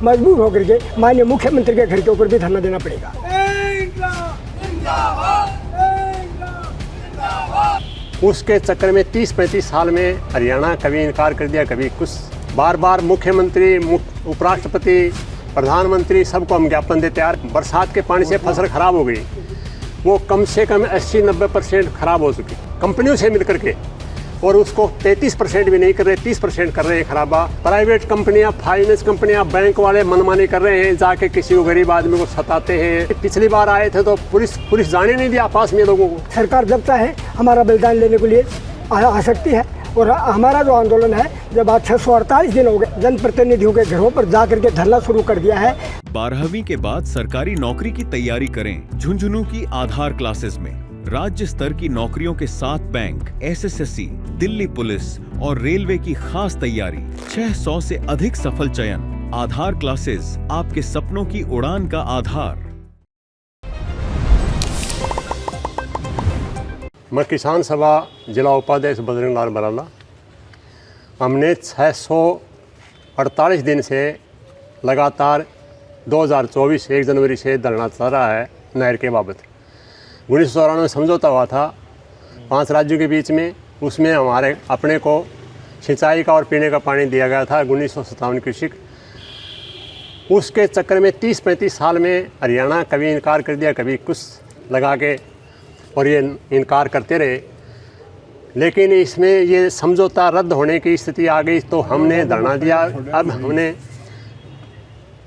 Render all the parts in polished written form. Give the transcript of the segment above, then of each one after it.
मजबूर होकर के माननीय मुख्यमंत्री के घर के ऊपर भी धरना देना पड़ेगा। उसके चक्कर में 30-35 साल में हरियाणा कभी इनकार कर दिया, कभी कुछ। बार बार मुख्यमंत्री, उपराष्ट्रपति, प्रधानमंत्री सबको हम ज्ञापन देते यार, बरसात के पानी से फसल खराब हो गई। वो कम से कम 80-90% खराब हो चुकी कंपनियों से मिलकर के, और उसको 33% भी नहीं कर रहे, 30% कर रहे हैं खराबा। प्राइवेट कंपनियां, फाइनेंस कंपनियां, बैंक वाले मनमानी कर रहे हैं, जाके किसी को गरीब आदमी को सताते हैं। पिछली बार आए थे तो पुलिस जाने नहीं दिया पास में लोगों को। सरकार जब चाहे हमारा बलिदान लेने के लिए आ सकती है, और हमारा जो आंदोलन है, जब आज 648 दिन हो गए, जनप्रतिनिधियों के घरों पर जाकर के धरना शुरू कर दिया है। 12वीं के बाद सरकारी नौकरी की तैयारी करें झुंझुनू की आधार क्लासेस में। राज्य स्तर की नौकरियों के साथ बैंक, SSSC, दिल्ली पुलिस और रेलवे की खास तैयारी। 600 से अधिक सफल चयन। आधार क्लासेस, आपके सपनों की उड़ान का आधार। मैं किसान सभा जिला उपाध्यक्ष बजरंग लाल बराला। हमने 648 दिन से लगातार 2024 1 जनवरी से धरना चल रहा है नहर के बाबत। 1994 में समझौता हुआ था 5 राज्यों के बीच में, उसमें हमारे अपने को सिंचाई का और पीने का पानी दिया गया था 1957 क्यूसेक। उसके चक्कर में 30-35 साल में हरियाणा कभी इनकार कर दिया, कभी कुछ लगा के, और ये इनकार करते रहे। लेकिन इसमें ये समझौता रद्द होने की स्थिति आ गई तो हमने धरना दिया। अब हमने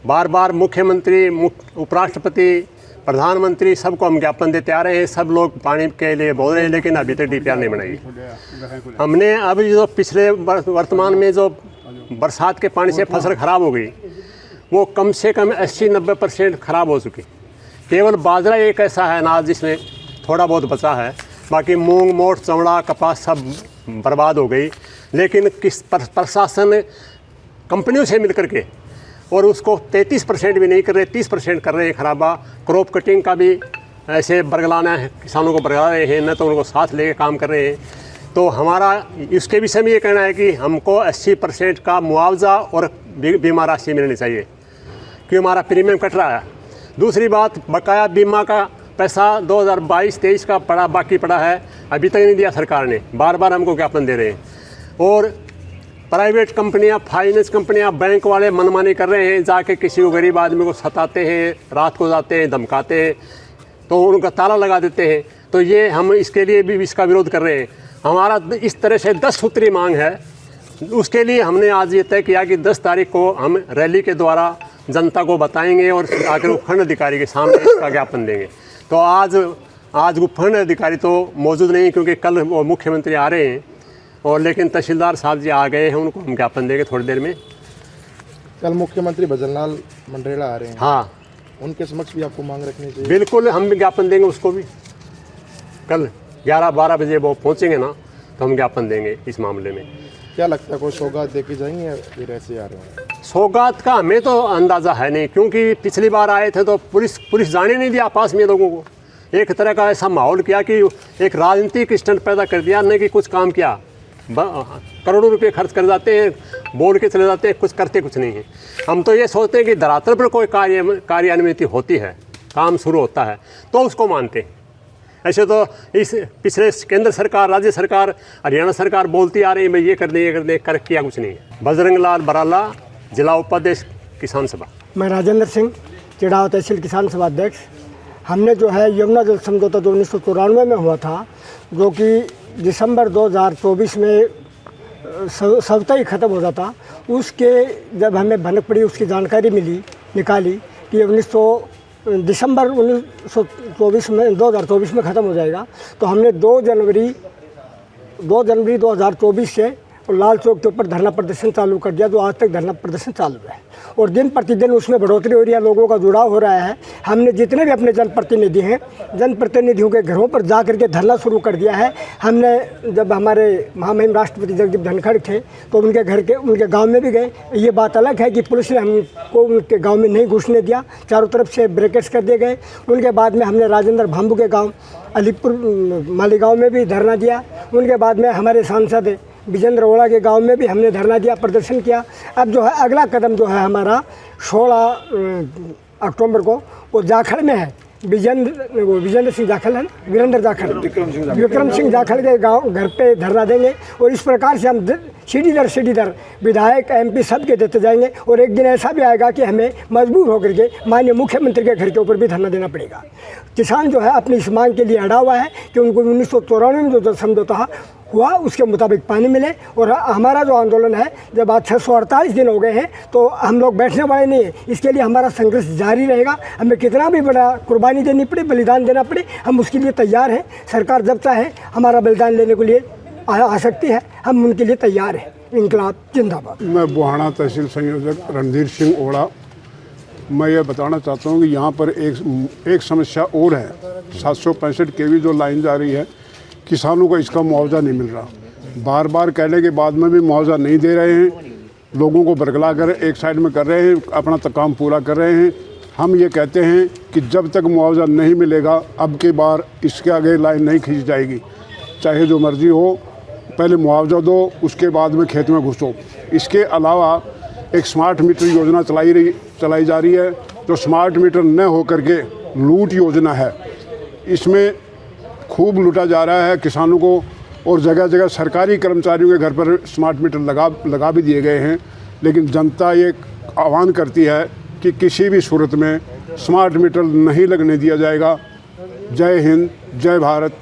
बार बार मुख्यमंत्री, उपराष्ट्रपति, प्रधानमंत्री सबको हम ज्ञापन देते आ रहे हैं। सब लोग पानी के लिए बोल रहे हैं, लेकिन अभी तक DPR नहीं बनाई। हमने अभी जो पिछले वर्तमान में जो बरसात के पानी से फसल खराब हो गई, वो कम से कम 80-90% खराब हो चुकी। केवल बाजरा एक ऐसा है अनाज जिसमें थोड़ा बहुत बचा है, बाकी मूंग, मोठ, चवड़ा, कपास सब बर्बाद हो गई। लेकिन किस प्रशासन कंपनियों से मिल कर के, और उसको 33% भी नहीं कर रहे, 30% कर रहे हैं खराबा। क्रॉप कटिंग का भी ऐसे बरगलाना है, किसानों को बरगला रहे हैं, न तो उनको साथ लेके काम कर रहे हैं। तो हमारा इसके विषय में ये कहना है कि हमको 80% का मुआवजा और बीमा राशि मिलनी चाहिए, क्योंकि हमारा प्रीमियम कट रहा है। दूसरी बात, बकाया बीमा का पैसा 2022-23 का बाकी पड़ा है, अभी तक नहीं दिया सरकार ने। बार बार हमको ज्ञापन दे रहे हैं। और प्राइवेट कंपनियां, फाइनेंस कंपनियां, बैंक वाले मनमानी कर रहे हैं, जाके किसी को गरीब आदमी को सताते हैं, रात को जाते हैं, धमकाते हैं, तो उनका ताला लगा देते हैं। तो ये हम इसके लिए भी इसका विरोध कर रहे हैं। हमारा इस तरह से 10 सूत्री मांग है। उसके लिए हमने आज ये तय किया कि 10 तारीख को हम रैली के द्वारा जनता को बताएंगे और आकर उपखंड अधिकारी के सामने इसका ज्ञापन देंगे। तो आज उपखंड अधिकारी तो मौजूद नहीं, क्योंकि कल वो मुख्यमंत्री आ रहे हैं, और लेकिन तहसीलदार साहब जी आ गए हैं, उनको हम ज्ञापन देंगे थोड़ी देर में। कल मुख्यमंत्री भजनलाल मंडरेला आ रहे हैं। हाँ, उनके समक्ष भी आपको मांग रखनी चाहिए। बिल्कुल, हम भी ज्ञापन देंगे उसको भी। कल 11-12 बजे वो पहुँचेंगे ना, तो हम ज्ञापन देंगे इस मामले में। क्या लगता है, कोई सौगात दे के जाएंगे या फिर ऐसे आ रहे हैं? सौगात का हमें तो अंदाज़ा है नहीं, क्योंकि पिछली बार आए थे तो पुलिस जाने नहीं दिया पास में लोगों को। एक तरह का ऐसा माहौल किया कि एक राजनीतिक स्टंट पैदा कर दिया, नहीं कि कुछ काम किया। करोड़ों रुपए खर्च कर जाते हैं, बोल के चले जाते हैं, कुछ करते कुछ नहीं है। हम तो ये सोचते हैं कि धरातल पर कोई कार्यान्विति होती है, काम शुरू होता है, तो उसको मानते हैं। ऐसे तो इस पिछले केंद्र सरकार, राज्य सरकार, हरियाणा सरकार बोलती आ रही है, मैं ये कर दें, कर किया कुछ नहीं है। बजरंग लाल बराला, जिला उपाध्यक्ष, किसान सभा। मैं राजेंद्र सिंह, चिड़ाव तहसील किसान सभा अध्यक्ष। हमने जो है यमुना जल समझौता जो 1994 में हुआ था, जो कि दिसंबर 2024 में स्वतः ही ख़त्म हो जाता, उसके जब हमें भनक पड़ी, उसकी जानकारी निकाली कि दिसंबर 2024 में ख़त्म हो जाएगा, तो हमने 2 जनवरी 2024 से लाल चौक के ऊपर धरना प्रदर्शन चालू कर दिया, जो आज तक धरना प्रदर्शन चालू है। और दिन प्रतिदिन उसमें बढ़ोतरी हो रही है, लोगों का जुड़ाव हो रहा है। हमने जितने भी अपने जनप्रतिनिधि हैं, जनप्रतिनिधियों के घरों पर जा करके धरना शुरू कर दिया है। हमने जब हमारे महामहिम राष्ट्रपति जगदीप धनखड़ थे तो उनके गांव में भी गए। ये बात अलग है कि पुलिस ने हमको उनके गाँव में नहीं घुसने दिया, चारों तरफ से ब्रेकेट्स कर दिए गए। उनके बाद में हमने राजेंद्र भाम्बू के गाँव अलीपुर मालीगाँव में भी धरना दिया। उनके बाद में हमारे सांसद विजेंद्र ओड़ा के गांव में भी हमने धरना दिया, प्रदर्शन किया। अब जो है अगला कदम जो है हमारा 16 अक्टूबर को वो जाखड़ में है। विजेंद्र सिंह जाखल है ना, विक्रम सिंह जाखल के गांव घर पे धरना देंगे। और इस प्रकार से हम सीढ़ी दर विधायक MP सब के देते जाएंगे। और एक दिन ऐसा भी आएगा कि हमें मजबूर होकर के माननीय मुख्यमंत्री के घर के ऊपर भी धरना देना पड़ेगा। किसान जो है अपनी इस मांग के लिए अड़ा हुआ है कि उनको 1994 में जो समझौता हुआ उसके मुताबिक पानी मिले। और हमारा जो आंदोलन है, जब आज 648 दिन हो गए हैं तो हम लोग बैठने वाले नहीं हैं। इसके लिए हमारा संघर्ष जारी रहेगा। हमें कितना भी बड़ा कुर्बानी देनी पड़े, बलिदान देना पड़े, हम उसके लिए तैयार हैं। सरकार जब चाहे हमारा बलिदान लेने के लिए आ सकती है, हम उनके लिए तैयार हैं। इंकलाब जिंदाबाद। मैं बुहाना तहसील संयोजक रणधीर सिंह ओड़ा। मैं ये बताना चाहता हूँ कि यहाँ पर एक समस्या और है। 765 kV जो लाइन जा रही है, किसानों को इसका मुआवजा नहीं मिल रहा। बार बार कहने के बाद में भी मुआवजा नहीं दे रहे हैं। लोगों को बरगला कर एक साइड में कर रहे हैं, अपना काम पूरा कर रहे हैं। हम ये कहते हैं कि जब तक मुआवजा नहीं मिलेगा, अब की बार इसके आगे लाइन नहीं खींच जाएगी। चाहे जो मर्जी हो, पहले मुआवजा दो, उसके बाद में खेत में घुसो। इसके अलावा एक स्मार्ट मीटर योजना चलाई जा रही है, जो स्मार्ट मीटर न हो करके लूट योजना है। इसमें खूब लूटा जा रहा है किसानों को। और जगह जगह सरकारी कर्मचारियों के घर पर स्मार्ट मीटर लगा भी दिए गए हैं। लेकिन जनता ये आह्वान करती है कि किसी भी सूरत में स्मार्ट मीटर नहीं लगने दिया जाएगा। जय हिंद, जय भारत।